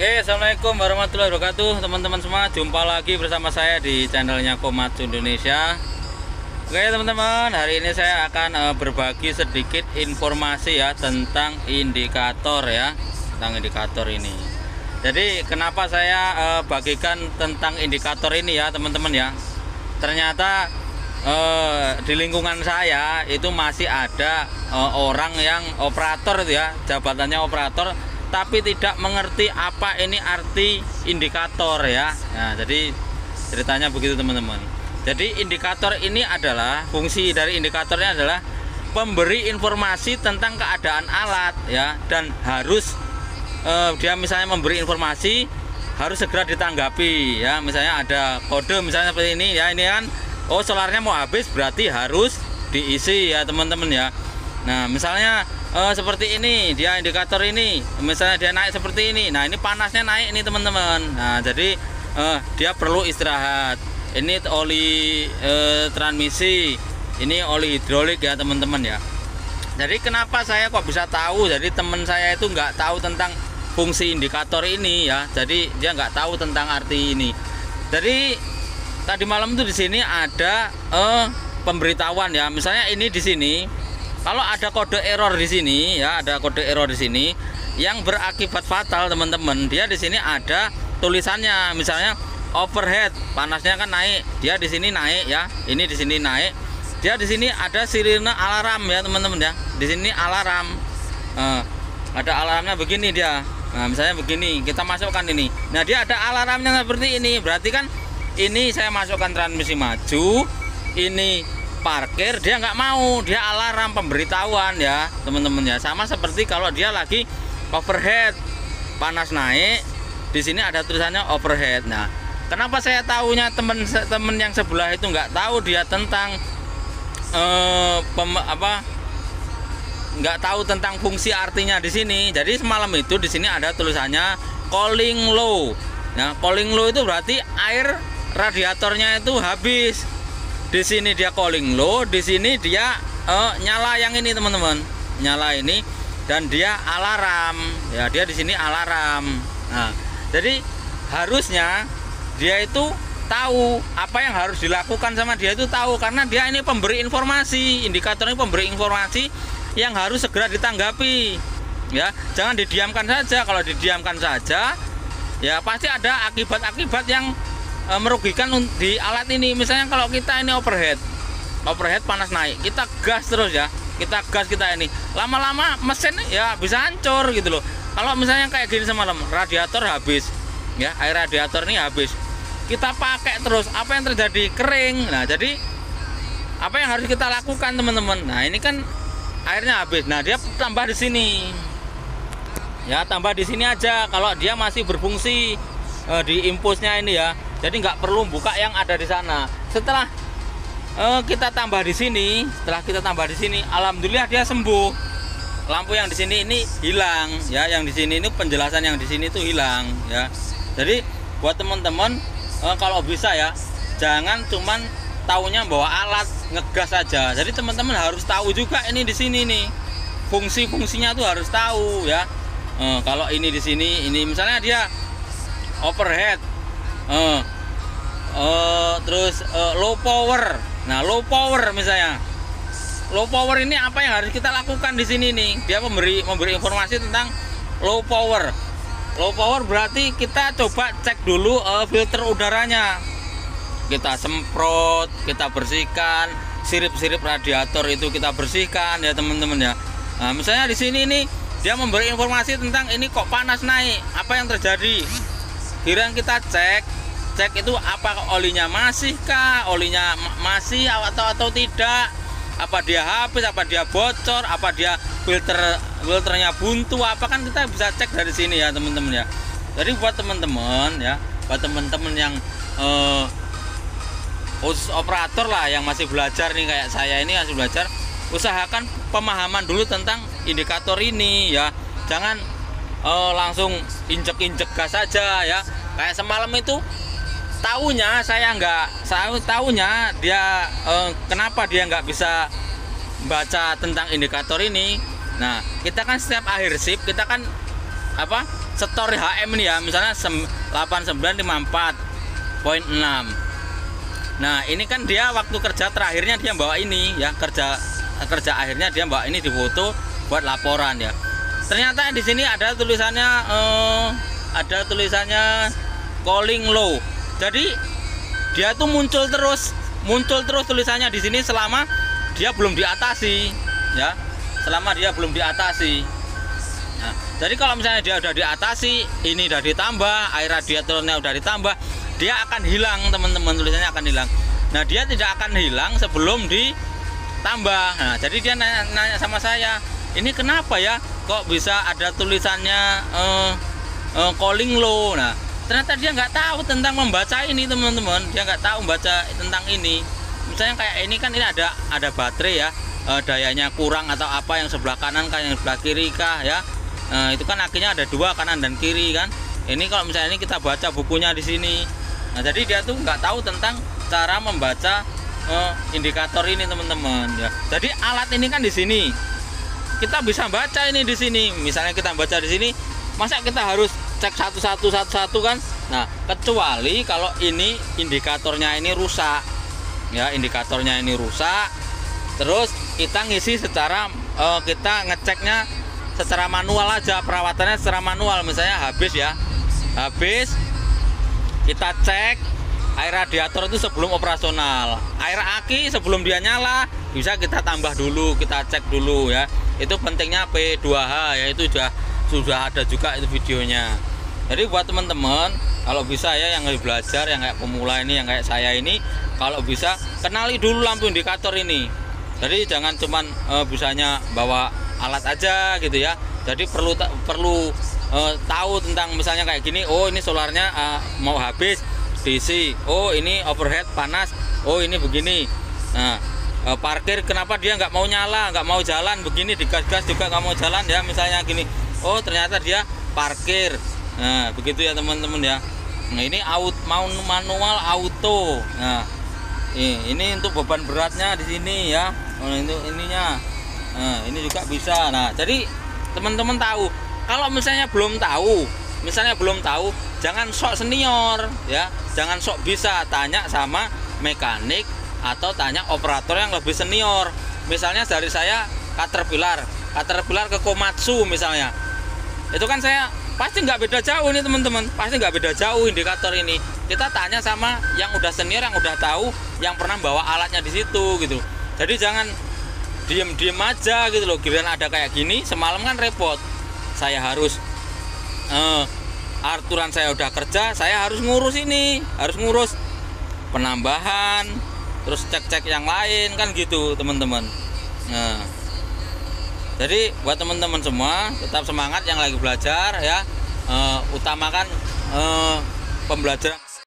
Oke, assalamualaikum warahmatullahi wabarakatuh, teman-teman semua. Jumpa lagi bersama saya di channelnya Komatsu Indonesia. Oke, teman-teman, hari ini saya akan berbagi sedikit informasi ya tentang indikator ya, tentang indikator ini. Jadi, kenapa saya bagikan tentang indikator ini ya, teman-teman ya? Ternyata di lingkungan saya itu masih ada orang yang operator itu ya, jabatannya operator, tapi tidak mengerti apa ini arti indikator ya. Nah, jadi ceritanya begitu teman-teman. Jadi indikator ini adalah, fungsi dari indikatornya adalah pemberi informasi tentang keadaan alat ya, dan harus dia misalnya memberi informasi harus segera ditanggapi ya. Misalnya ada kode misalnya seperti ini ya, ini kan oh solarnya mau habis berarti harus diisi ya teman-teman ya. Nah misalnya seperti ini dia indikator ini, misalnya dia naik seperti ini, nah ini panasnya naik ini teman-teman. Nah jadi dia perlu istirahat. Ini oli transmisi, ini oli hidrolik ya teman-teman ya. Jadi kenapa saya kok bisa tahu? Jadi teman saya itu nggak tahu tentang fungsi indikator ini ya, jadi dia nggak tahu tentang arti ini. Jadi tadi malam tuh di sini ada pemberitahuan ya, misalnya ini di sini. Kalau ada kode error di sini ya, ada kode error di sini yang berakibat fatal teman-teman. Dia di sini ada tulisannya, misalnya overhead, panasnya kan naik, dia di sini naik ya. Ini di sini naik. Dia di sini ada sirine alarm ya teman-teman ya. Di sini alarm. Ada alarmnya begini dia. Nah, misalnya begini, kita masukkan ini. Nah, dia ada alarmnya seperti ini. Berarti kan ini saya masukkan transmisi maju, ini parkir, dia nggak mau, dia alarm pemberitahuan ya teman-teman ya. Sama seperti kalau dia lagi overhead, panas naik, di sini ada tulisannya overhead. Nah kenapa saya tahunya teman-teman yang sebelah itu nggak tahu dia tentang nggak tahu tentang fungsi artinya di sini. Jadi semalam itu di sini ada tulisannya cooling low. Nah cooling low itu berarti air radiatornya itu habis. Di sini dia cooling low, di sini dia nyala yang ini teman-teman, nyala ini, dan dia alarm ya, dia di sini alarm. Nah jadi harusnya dia itu tahu apa yang harus dilakukan, sama dia itu tahu, karena dia ini pemberi informasi. Indikator ini pemberi informasi yang harus segera ditanggapi ya, jangan didiamkan saja. Kalau didiamkan saja ya pasti ada akibat-akibat yang merugikan di alat ini. Misalnya kalau kita ini overhead panas naik, kita gas terus ya, kita gas, kita ini lama-lama mesin ya bisa hancur gitu loh. Kalau misalnya kayak gini semalam, radiator habis ya, air radiator ini habis, kita pakai terus, apa yang terjadi? Kering. Nah jadi apa yang harus kita lakukan teman-teman? Nah ini kan airnya habis, nah dia tambah di sini ya, tambah di sini aja kalau dia masih berfungsi di impulsnya ini ya. Jadi nggak perlu buka yang ada di sana. Setelah kita tambah di sini, alhamdulillah dia sembuh. Lampu yang di sini ini hilang ya, yang di sini ini penjelasan yang di sini itu hilang ya. Jadi buat teman-teman kalau bisa ya, jangan cuman taunya bawa alat ngegas saja. Jadi teman-teman harus tahu juga ini di sini nih, fungsi-fungsinya tuh harus tahu ya. Kalau ini di sini, ini misalnya dia overhead, terus low power. Nah low power misalnya, low power ini apa yang harus kita lakukan di sini nih? Dia memberi informasi tentang low power. Low power berarti kita coba cek dulu filter udaranya, kita semprot, kita bersihkan, sirip-sirip radiator itu kita bersihkan ya teman-teman ya. Nah misalnya di sini nih dia memberi informasi tentang ini kok panas naik, apa yang terjadi? Kira kita cek itu apa olinya masih kah, olinya masih atau tidak, apa dia habis, apa dia bocor, apa dia filternya buntu, apa, kan kita bisa cek dari sini ya teman-teman ya. Jadi buat teman-teman ya, buat teman-teman yang operator lah yang masih belajar nih, kayak saya ini masih belajar, usahakan pemahaman dulu tentang indikator ini ya. Jangan langsung injek-injek gas saja ya. Kayak semalam itu tahunya dia kenapa dia nggak bisa baca tentang indikator ini. Nah kita kan setiap akhir shift kita kan setor HM ini ya, misalnya 8954.6. Nah ini kan dia waktu kerja terakhirnya dia bawa ini ya, kerja akhirnya dia bawa ini di foto buat laporan ya. Ternyata di sini ada tulisannya calling low. Jadi dia tuh muncul terus tulisannya di sini selama dia belum diatasi ya, selama dia belum diatasi. Nah, jadi kalau misalnya dia udah diatasi, ini udah ditambah, air radiatornya udah ditambah, dia akan hilang teman-teman, tulisannya akan hilang. Nah dia tidak akan hilang sebelum ditambah. Nah jadi dia nanya sama saya, ini kenapa ya kok bisa ada tulisannya calling low. Nah ternyata dia nggak tahu tentang membaca ini teman-teman, dia nggak tahu membaca tentang ini. Misalnya kayak ini kan, ini ada baterai ya, dayanya kurang atau apa, yang sebelah kanan kah, yang sebelah kiri kah ya. Itu kan akhirnya ada dua, kanan dan kiri kan. Ini kalau misalnya ini kita baca bukunya di sini. Nah jadi dia tuh nggak tahu tentang cara membaca indikator ini teman-teman ya. Jadi alat ini kan di sini, kita bisa baca ini di sini. Misalnya kita baca di sini, masa kita harus cek satu-satu kan? Nah kecuali kalau ini indikatornya ini rusak ya, indikatornya ini rusak, terus kita ngisi secara kita ngeceknya secara manual aja, perawatannya secara manual. Misalnya habis kita cek air radiator itu sebelum operasional, air aki sebelum dia nyala bisa kita tambah dulu, kita cek dulu ya. Itu pentingnya P2H ya, itu sudah ada juga itu videonya. Jadi buat teman-teman kalau bisa ya, yang belajar, yang kayak pemula ini, yang kayak saya ini, kalau bisa kenali dulu lampu indikator ini. Jadi jangan cuman bisanya bawa alat aja gitu ya. Jadi perlu tahu tentang misalnya kayak gini, oh ini solarnya mau habis DC, oh ini overhead panas, oh ini begini. Nah parkir kenapa dia nggak mau nyala, nggak mau jalan, begini digas-gas juga nggak mau jalan ya, misalnya gini, oh ternyata dia parkir. Nah begitu ya teman-teman ya. Nah ini manual auto. Nah ini untuk beban beratnya di sini ya. Itu ininya. Nah ini juga bisa. Nah jadi teman-teman tahu. Kalau misalnya belum tahu, jangan sok senior ya, jangan sok bisa, tanya sama mekanik atau tanya operator yang lebih senior. Misalnya dari saya Caterpillar ke Komatsu misalnya, itu kan saya pasti nggak beda jauh nih teman-teman, pasti nggak beda jauh indikator ini. Kita tanya sama yang udah senior, yang udah tahu, yang pernah bawa alatnya di situ gitu. Jadi jangan diem aja gitu loh. Giliran ada kayak gini, semalam kan repot, saya harus aturan saya udah kerja, saya harus ngurus ini, harus ngurus penambahan, terus cek yang lain kan gitu teman-teman. Nah jadi buat teman-teman semua tetap semangat yang lagi belajar ya, utamakan pembelajaran.